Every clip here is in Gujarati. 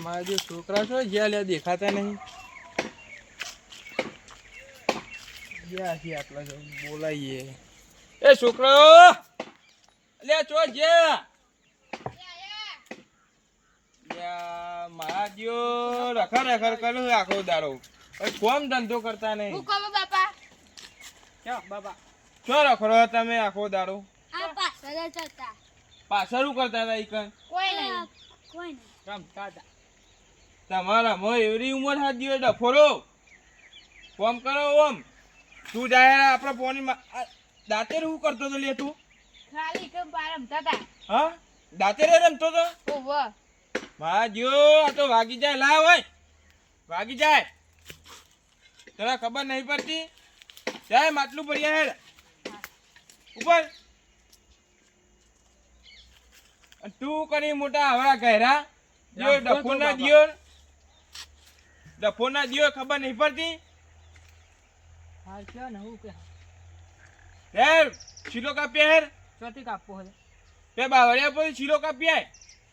અમારા જે છોકરા છો જ્યાં લે દેખાતા નહીં. જ્યાં છે આટલા બોલાઈએ. એ છોકરાઓ લે ચો જ્યાં મારા દિયો રખડ રખડ કર્યું આખો દારો કોમ ધંધો કરતા નહીં. હું કોમ બાપા ક્યાં બાપા ચો રખડો તમે આખો દારો? આ પાછળ જતા પાછળ કરતા હતા ઈકન કોઈ નહીં રમતા હતા. તમારા મો એવરી ઉંમર હાથ દિયો ડફોરો કોમ કરો. ઓમ તું જાય આપડે પોની દાંતે શું કરતો તો લે તું? ખાલી કે બાર રમતા હતા. હા દાંતે રમતો તો? ઓહો મારા દિયો આ તો વાગી જાય. લાવ હોય વાગી જાય. તને ખબર નહીં પડતી? જાય માટલું પડ્યા હેડ ઉપર. તું કરી મોટા આવડા ઘેરા દિયો ડફોના દિયો ડફોના દિયો ખબર નહીં પડતી? હાલ ક્યાં ને હું કે હેર શીલો કાપ્યા હેર ચોથી કાપવો હે તે બાવળિયા પર શીલો કાપ્યા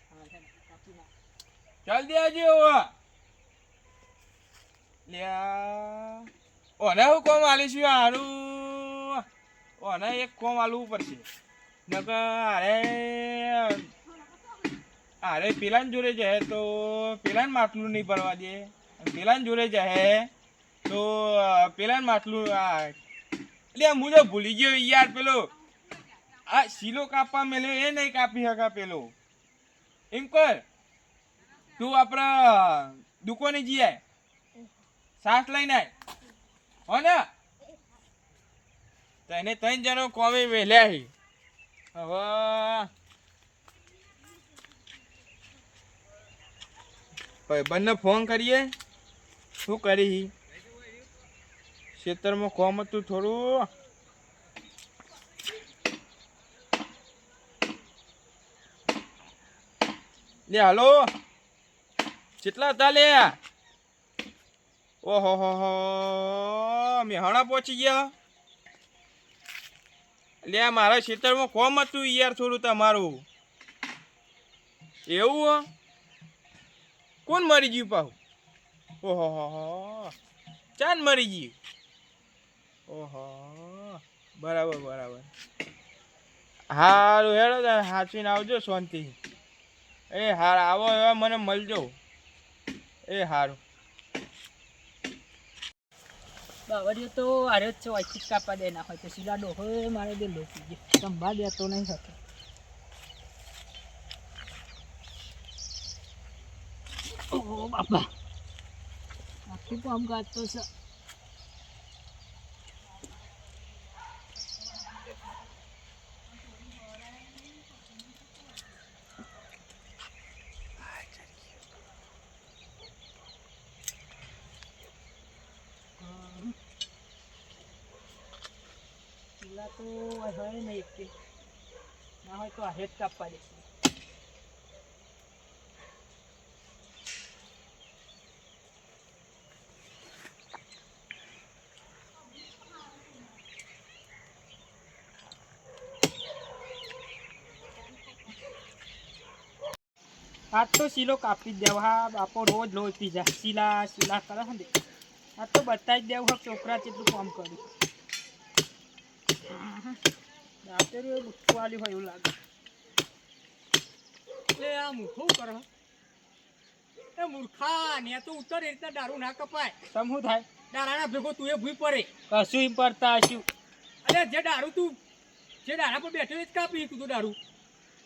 હા છે કાપી નાખ ચાલ દે આજે ઓવા લ્યા ઓને હું કોમ આલીશું હારું. ઓને એક કોમ આલવું પડશે નકર અરે પેલા જોડે જાય તો પેલા માટલું નહીં પડવા દે. પેલા જોડે જાય તો પેલા માટલું એટલે હું તો ભૂલી ગયો યાર. પેલો આ શીલો કાપવા મેલ્યો એ નહીં કાપી શકા. પેલો એમ કર તું આપણા દુકાને જઈએ સાસ લઈને આય હો ને. તને 3 જણો કોમે વેલ્યા હી. હવે ભાઈબંધને ફોન કરીએ. શું કરી ખેતરમાં કોમ હતું થોડું. લે હાલો કેટલા હતા લે? ઓહો હો હો મેહાણા પહોંચી ગયા. લે મારા ખેતરમાં કોમ હતું યાર થોડું તમારું. એવું કોણ મરી ગયું પાછું? ઓહો હો ચાંદ મરી ગયું. ઓહો બરાબર બરાબર. હારું હેડો સાચવીને આવજો શાંતિ. એ હાર આવો એવા મને મળજો. એ હારું બાવળીઓ તો આરે જ છે વાંચી જ કાપવા દે ના હોય તો સીધા ડોહો મારે દે લોસી સંભાળ દેતો નહીં થતો. ઓહો બાપા આખું કામ કાઢતો છે. તો હોય નહીં કે ના હોય તો આ હેડ કાપવા દેશે. આજ તો શીલો કાપી જ દેવો. હા બાપો રોજ રોજ પીઝા શીલા શીલા કરે ને. આજ તો બતાવી જ દેવું હા છોકરા જેટલું કામ કર્યું. દાંતે મૂકવા વાળી હોય એવું લાગે. એટલે આ મૂર્ખું કરે એ મૂર્ખા ને તો ઉતર એ રીતના દારૂ ના કપાય. તમ શું થાય દારાના ભેગો તું એ ભૂઈ પડે કશું પડતા હશું. અરે જે દારૂ તું જે દારા પર બેઠો એ જ કાપી તું તો દારૂ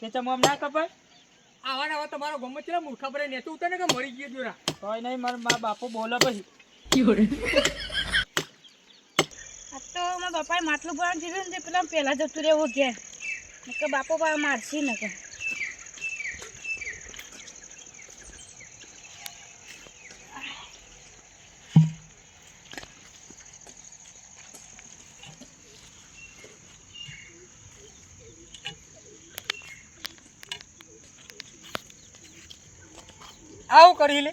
તે ચમ ના કપાય. આવા આવા તમારો ગમે છે મૂર્ખા પડે ને તો ઉતર ને કે મરી ગયો જોરા કોઈ નહીં. મારા મા બાપો બોલે પછી તો મારા બાપાએ માટલું ભરવાનું કીધું ને પેલા પહેલા જતું રહેવું ઘેર કે બાપો મારશી ને કે આવું કરી લે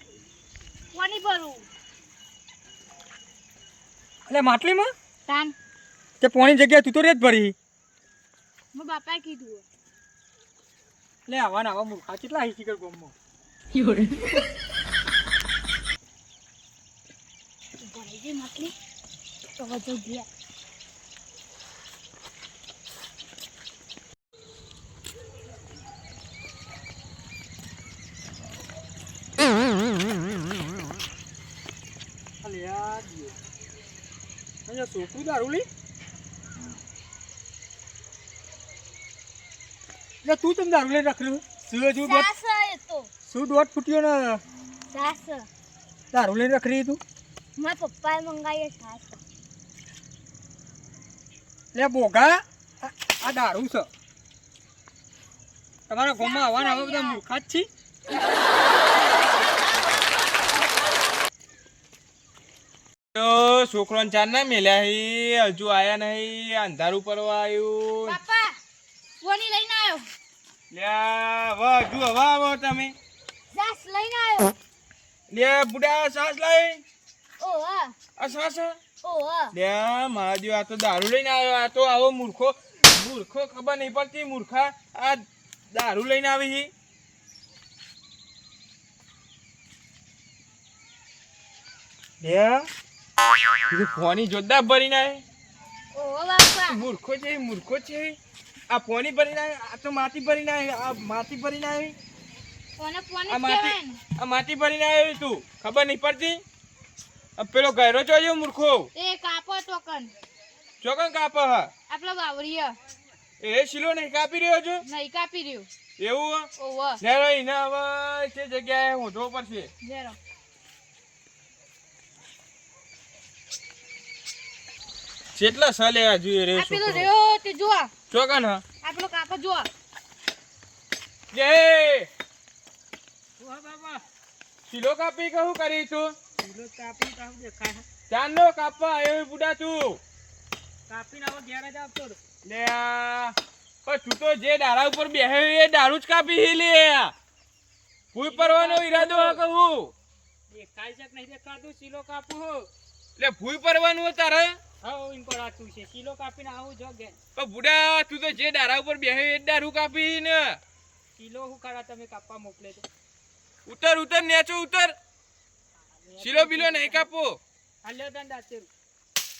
કોની ભરવું એટલે માટલીમાં તાન તે પોણી જગ્યાએ તું તો રેત ભરી. મારા બાપાએ કીધું લે આવા ને આવા મૂર્ખા કેટલા હી શીખર ગોમમાં ભરાઈ ગઈ માટલી તો વધુ ગયા. અલ્યા દિયો. અહીંયા છોકરું દારૂ લે એટલે તું તમ દારૂ લઈને રખડ્યું શું સાસ એ તો શું દોઢ ફૂટ્યો ને સાસ દારૂ લઈને રખડી તું મારા પપ્પાએ મંગાવી સાસ. લે બોગા આ દારૂ છે તમારા ગામમાં આવવાના હવે બધા મૂર્ખા જ છે. તો છોકરોને ચાર ના મેલ્યા હી હજુ આયા નહીં અંધારું પડવા આવ્યું પાપા કોની લઈને આવ્યો? લ્યા હવે હજુ હવે આવો તમે સાસ લઈને આવ્યો. લે બુડા સાસ લાય ઓહ આ સાસ ઓહ લ્યા મારા જેવો આ તો દારૂ લઈને આવ્યો આ તો આવો મૂર્ખો ખબર નહીં પડતી મૂર્ખા આ દારૂ લઈને આવી હી લ્યા ફોની જોરદાર ભરીને આવે ઓહ બાપા મૂર્ખો છે આ પોની ભરીને આવે આ તો માટી ભરીને આવે આ માટી ભરીને આવે કોને કોને આ કહેવાય ને? માટી ભરીને આવી તું ખબર નહીં પડતી આ પેલો ગયરો ચોજો મૂર્ખો એ કાપો ટોકન ચોકન કાપ હા આપણો બાવરીય એ શીલો નહીં કાપી રહ્યો છો નહીં કાપી રહ્યું. એવું ઓહ લેરો એને હવે તે જગ્યાએ હોધવો પડશે જેરો કેટલા સા લેવા જોઈએ રે આ પેલો રહ્યો તે જો ચોકન હા આ પેલો કાપો જો જય વાહ બાબા શીલો કાપી કહું કરી તું કિલો કાપી કાપ દેખાય ચાંદનો કાપવા આવ્યો બુડા તું કાપીને આવો ઘેર જ આપતો હતો. લે પણ તું તો જે ડાળા ઉપર બેહે એ દારૂ જ કાપી હી લે કોઈ પરવાનો ઈરાદો હા કહું દેખાય છે કે નહીં દેખાતું કિલો કાપું હો એટલે ભૂઈ પરવાનું તારે હા એમ પર આતું છે કિલો કાપીને આવું જો ઘેર પણ બુડા તું તો જે ડાળા ઉપર બેહે એ દારૂ કાપી ને કિલો હું કરા તમે કાપવા મોકલે તો ઉતર નેચો ઉતર શીલો બીલો નહીં કાપો હાલ્યો તને દાચેરું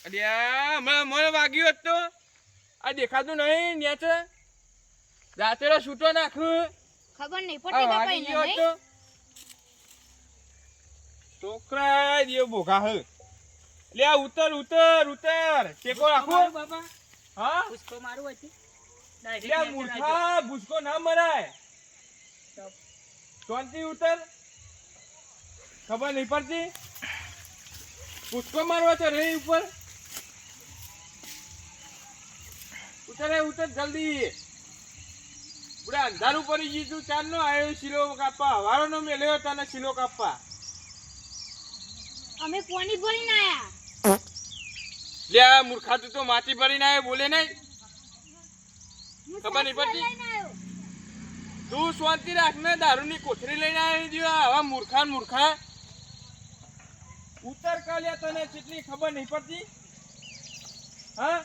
અલ્યા મને વાગ્યું હોત તો આ દેખાતું નહીં નેચે દાંતેડો છૂટો નાખું ખબર નહીં આ પડતી બાપા વાગી એને ગયો હોત નહીં? તો છોકરા દેવ બોઘા હ લે આ ઉતર ટેકો રાખો બાબા હા પુષ્કો મારું હતી લે મૂર્ખા ભૂસકો ના મરાય શાંતિ ઉતર ખબર નહીં પડતી ભૂસકો મારવા તો રે ઉપર ઉતર જલ્દી બુડા અંધારું પડી ગયું તું ચાર નો આવ્યો શીલો કાપવા હવારો નો મેલ્યો તને શીલો કાપવા અમે પોની ભરીને આયા. લે આ મૂર્ખા તું તો માટી ભરીને આવ્યો બોલે નહીં હું ખબર નહીં સાસ પડતી? લઈને આવ્યો. તું શાંતિ રાખ ને દારૂની કોથળી લઈને આવી જો આવા મૂર્ખા ઉતર કાલ્યા તને કેટલી ખબર નહીં પડતી હા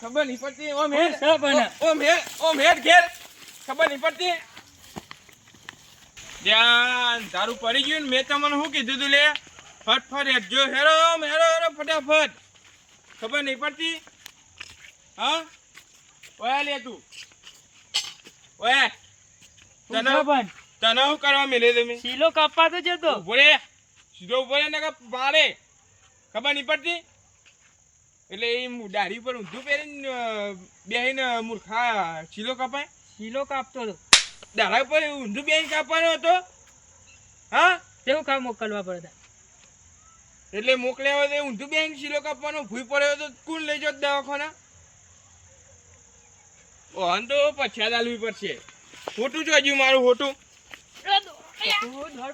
ખબર નહીં પડતી ઓમ હેડ ઘેર ખબર નહીં પડતી જ્યાં દારૂ પડી ગયું ને મેં તમને શું કીધું તું લે ફટફટ હેડજો હેરો ફટાફટ ખબર નહીં પડતી હા ઓયા લે તું ઓય તને શું કરવા મેલે તમે કિલો કાપવા તો જતો ઉભો રે સીધો ઉભો રે ને પાડે ખબર નહીં પડતી એટલે એ દાઢી ઉપર ઊંધું પહેરીને બેહીને મૂર્ખા શીલો કપાય કિલો કાપતો હતો દાડા ઉપર ઊંધું બેહીને કાપવાનો હતો હા તેવું કામ મોકલવા પડતા એટલે મોકલ્યા હોય તો ઊંધું બેહીને શીલો કાપવાનો ભૂઈ પડ્યો તો કોણ લઈ જાત દવાખાના ઓહન તો પછાત આલવી પડશે ખોટું જોઈજું મારું ખોટું તું ધોળ